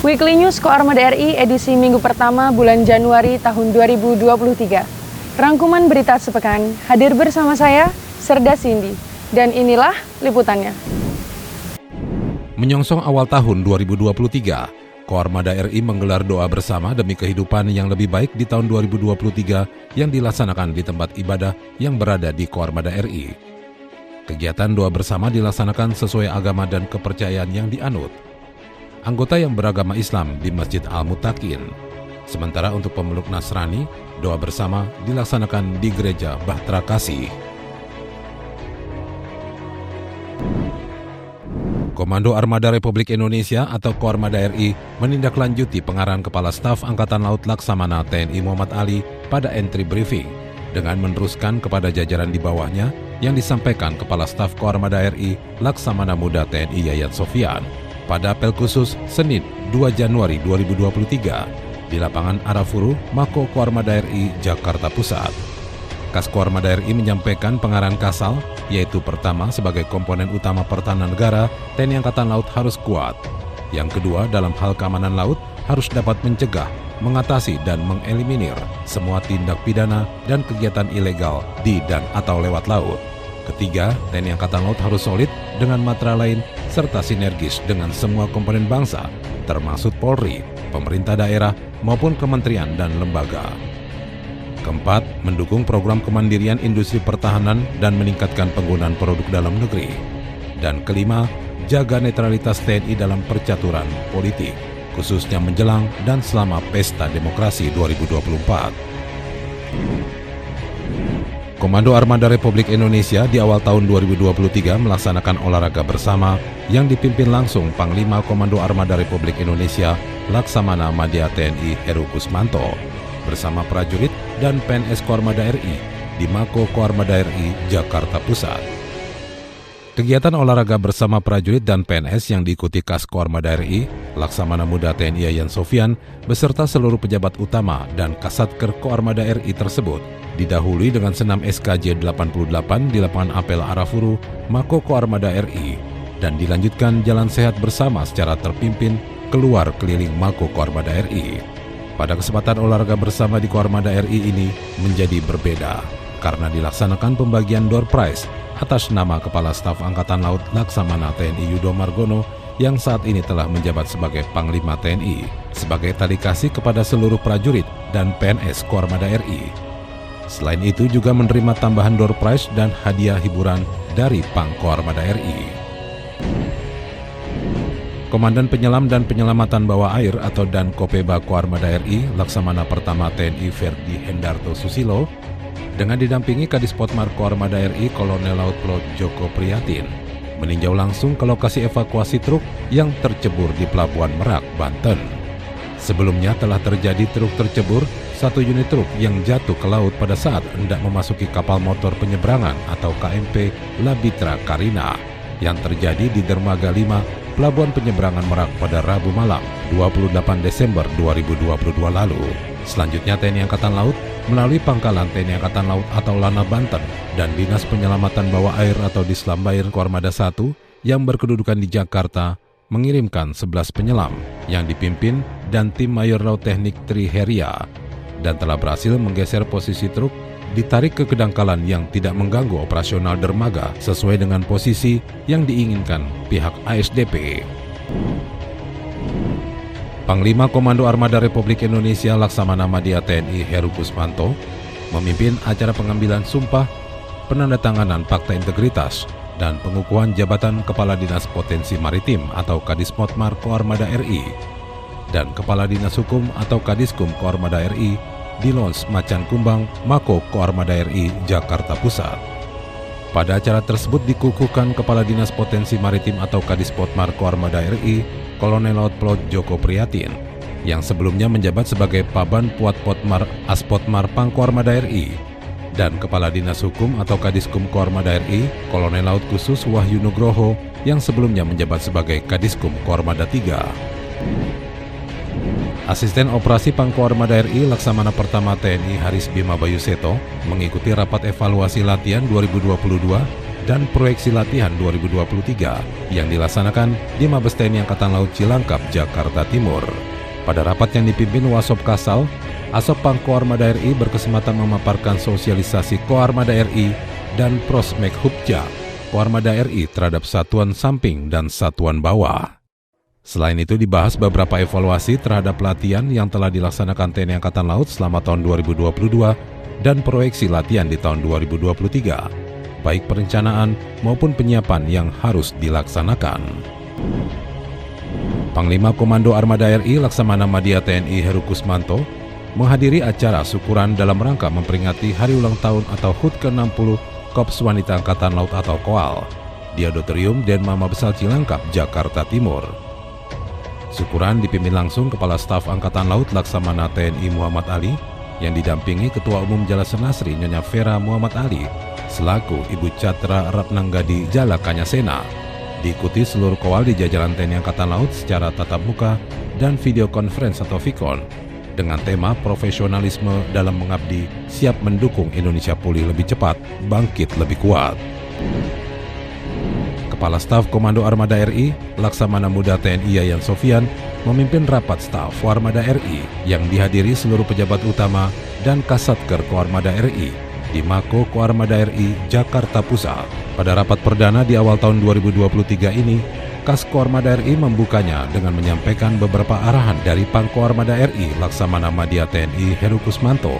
Weekly News Koarmada RI edisi minggu pertama bulan Januari tahun 2023. Rangkuman berita sepekan hadir bersama saya, Serda Cindy. Dan inilah liputannya. Menyongsong awal tahun 2023, Koarmada RI menggelar doa bersama demi kehidupan yang lebih baik di tahun 2023 yang dilaksanakan di tempat ibadah yang berada di Koarmada RI. Kegiatan doa bersama dilaksanakan sesuai agama dan kepercayaan yang dianut. Anggota yang beragama Islam di Masjid Al-Muttaqin. Sementara untuk pemeluk Nasrani, doa bersama dilaksanakan di Gereja Bahtera Kasih. Komando Armada Republik Indonesia atau Koarmada RI menindaklanjuti pengarahan Kepala Staf Angkatan Laut Laksamana TNI Muhammad Ali pada entry briefing dengan meneruskan kepada jajaran di bawahnya yang disampaikan Kepala Staf Koarmada RI Laksamana Muda TNI Yayan Sofyan pada apel khusus Senin 2 Januari 2023 di lapangan Arafuru, Mako Koarmada RI, Jakarta Pusat. Kas Koarmada RI menyampaikan pengarahan Kasal, yaitu pertama sebagai komponen utama pertahanan negara, TNI Angkatan Laut harus kuat. Yang kedua, dalam hal keamanan laut harus dapat mencegah, mengatasi dan mengeliminir semua tindak pidana dan kegiatan ilegal di dan atau lewat laut. Ketiga, TNI Angkatan Laut harus solid dengan matra lain serta sinergis dengan semua komponen bangsa, termasuk Polri, pemerintah daerah, maupun kementerian dan lembaga. Keempat, mendukung program kemandirian industri pertahanan dan meningkatkan penggunaan produk dalam negeri. Dan kelima, jaga netralitas TNI dalam percaturan politik, khususnya menjelang dan selama Pesta Demokrasi 2024. Komando Armada Republik Indonesia di awal tahun 2023 melaksanakan olahraga bersama yang dipimpin langsung Panglima Komando Armada Republik Indonesia Laksamana Madya TNI Heru Kusmanto bersama prajurit dan PNS Koarmada RI di Mako Koarmada RI, Jakarta Pusat. Kegiatan olahraga bersama prajurit dan PNS yang diikuti Kas Koarmada RI, Laksamana Muda TNI Yayan Sofyan beserta seluruh pejabat utama dan Kasatker Koarmada RI tersebut didahului dengan senam SKJ 88 di lapangan apel Arafuru, Mako Koarmada RI, dan dilanjutkan jalan sehat bersama secara terpimpin keluar keliling Mako Koarmada RI. Pada kesempatan olahraga bersama di Koarmada RI ini menjadi berbeda karena dilaksanakan pembagian door prize atas nama Kepala Staf Angkatan Laut Laksamana TNI Yudo Margono yang saat ini telah menjabat sebagai Panglima TNI sebagai tali kasih kepada seluruh prajurit dan PNS Koarmada RI. Selain itu juga menerima tambahan door prize dan hadiah hiburan dari Pang Koarmada RI. Komandan Penyelam dan Penyelamatan Bawah Air atau Dan Kopeba Koarmada RI Laksamana Pertama TNI Ferdi Hendarto Susilo dengan didampingi Kadispotmar Koarmada RI Kolonel Laut Plot Joko Priatin meninjau langsung ke lokasi evakuasi truk yang tercebur di Pelabuhan Merak, Banten. Sebelumnya telah terjadi truk tercebur, satu unit truk yang jatuh ke laut pada saat hendak memasuki kapal motor penyeberangan atau KMP Labitra Karina yang terjadi di Dermaga 5, Pelabuhan Penyeberangan Merak pada Rabu malam 28 Desember 2022 lalu. Selanjutnya TNI Angkatan Laut melalui Pangkalan TNI Angkatan Laut atau Lana Banten dan Dinas Penyelamatan Bawah Air atau Dislambair Koarmada 1 yang berkedudukan di Jakarta mengirimkan 11 penyelam yang dipimpin dan tim Mayor Laut Teknik Triheria dan telah berhasil menggeser posisi truk ditarik ke kedangkalan yang tidak mengganggu operasional dermaga sesuai dengan posisi yang diinginkan pihak ASDP. Panglima Komando Armada Republik Indonesia Laksamana Madya TNI Heru Kusmanto memimpin acara pengambilan sumpah, penandatanganan Fakta Integritas, dan pengukuhan jabatan Kepala Dinas Potensi Maritim atau Kadispotmar Koarmada RI dan Kepala Dinas Hukum atau Kadiskum Koarmada RI di Lons Macan Kumbang, Mako Koarmada RI, Jakarta Pusat. Pada acara tersebut dikukuhkan Kepala Dinas Potensi Maritim atau Kadispotmar Koarmada RI, Kolonel Laut Plot Joko Priatin, yang sebelumnya menjabat sebagai Paban Puat Potmar Aspotmar Pang Koarmada RI, dan Kepala Dinas Hukum atau Kadiskum Koarmada RI, Kolonel Laut Khusus Wahyu Nugroho, yang sebelumnya menjabat sebagai Kadiskum Koarmada 3. Asisten Operasi Pangkoarmada RI Laksamana Pertama TNI Haris Bima Bayuseto mengikuti rapat evaluasi latihan 2022 dan proyeksi latihan 2023 yang dilaksanakan di Mabes TNI Angkatan Laut Cilangkap, Jakarta Timur. Pada rapat yang dipimpin Wasop Kasal, Asopang Koarmada RI berkesempatan memaparkan sosialisasi Koarmada RI dan Prosmek Hubja Koarmada RI terhadap satuan samping dan satuan bawah. Selain itu dibahas beberapa evaluasi terhadap latihan yang telah dilaksanakan TNI Angkatan Laut selama tahun 2022 dan proyeksi latihan di tahun 2023. Baik perencanaan maupun penyiapan yang harus dilaksanakan. Panglima Komando Armada RI Laksamana Madya TNI Heru Kusmanto menghadiri acara syukuran dalam rangka memperingati Hari Ulang Tahun atau HUT ke-60 Korps Wanita Angkatan Laut atau KOAL di Auditorium Denma Mabesal Cilangkap, Jakarta Timur. Syukuran dipimpin langsung Kepala Staf Angkatan Laut Laksamana TNI Muhammad Ali yang didampingi Ketua Umum Jala Senasri Nyonya Vera Muhammad Ali selaku Ibu Catra Ratnanggadi Jala Kanyasena. Diikuti seluruh KOAL di jajaran TNI Angkatan Laut secara tatap muka dan video conference atau VCON dengan tema profesionalisme dalam mengabdi, siap mendukung Indonesia pulih lebih cepat, bangkit lebih kuat. Kepala Staf Komando Armada RI Laksamana Muda TNI Yayan Sofian memimpin rapat staf Koarmada RI yang dihadiri seluruh pejabat utama dan Kasatker Koarmada RI di Mako Koarmada RI Jakarta Pusat. Pada rapat perdana di awal tahun 2023 ini, Kas Koarmada RI membukanya dengan menyampaikan beberapa arahan dari Pangkoarmada RI Laksamana Madya TNI Heru Kusmanto,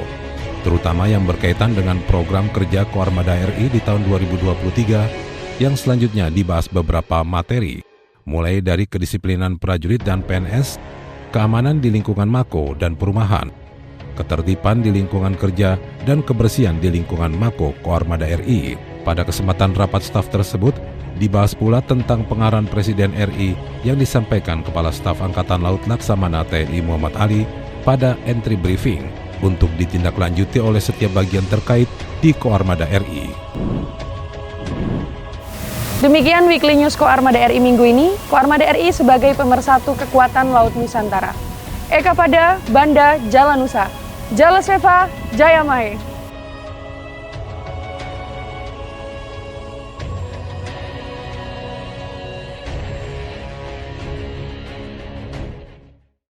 terutama yang berkaitan dengan program kerja Koarmada RI di tahun 2023 yang selanjutnya dibahas beberapa materi, mulai dari kedisiplinan prajurit dan PNS, keamanan di lingkungan Mako dan perumahan, ketertiban di lingkungan kerja, dan kebersihan di lingkungan Mako Koarmada RI. Pada kesempatan rapat staf tersebut, dibahas pula tentang pengarahan Presiden RI yang disampaikan Kepala Staf Angkatan Laut Laksamana TNI Muhammad Ali pada entry briefing untuk ditindaklanjuti oleh setiap bagian terkait di Koarmada RI. Demikian Weekly News Koarmada RI minggu ini. Koarmada RI sebagai pemersatu kekuatan Laut Nusantara. Eka Pada, Banda, Jala Nusa. Jala Seva, Jaya Mahe.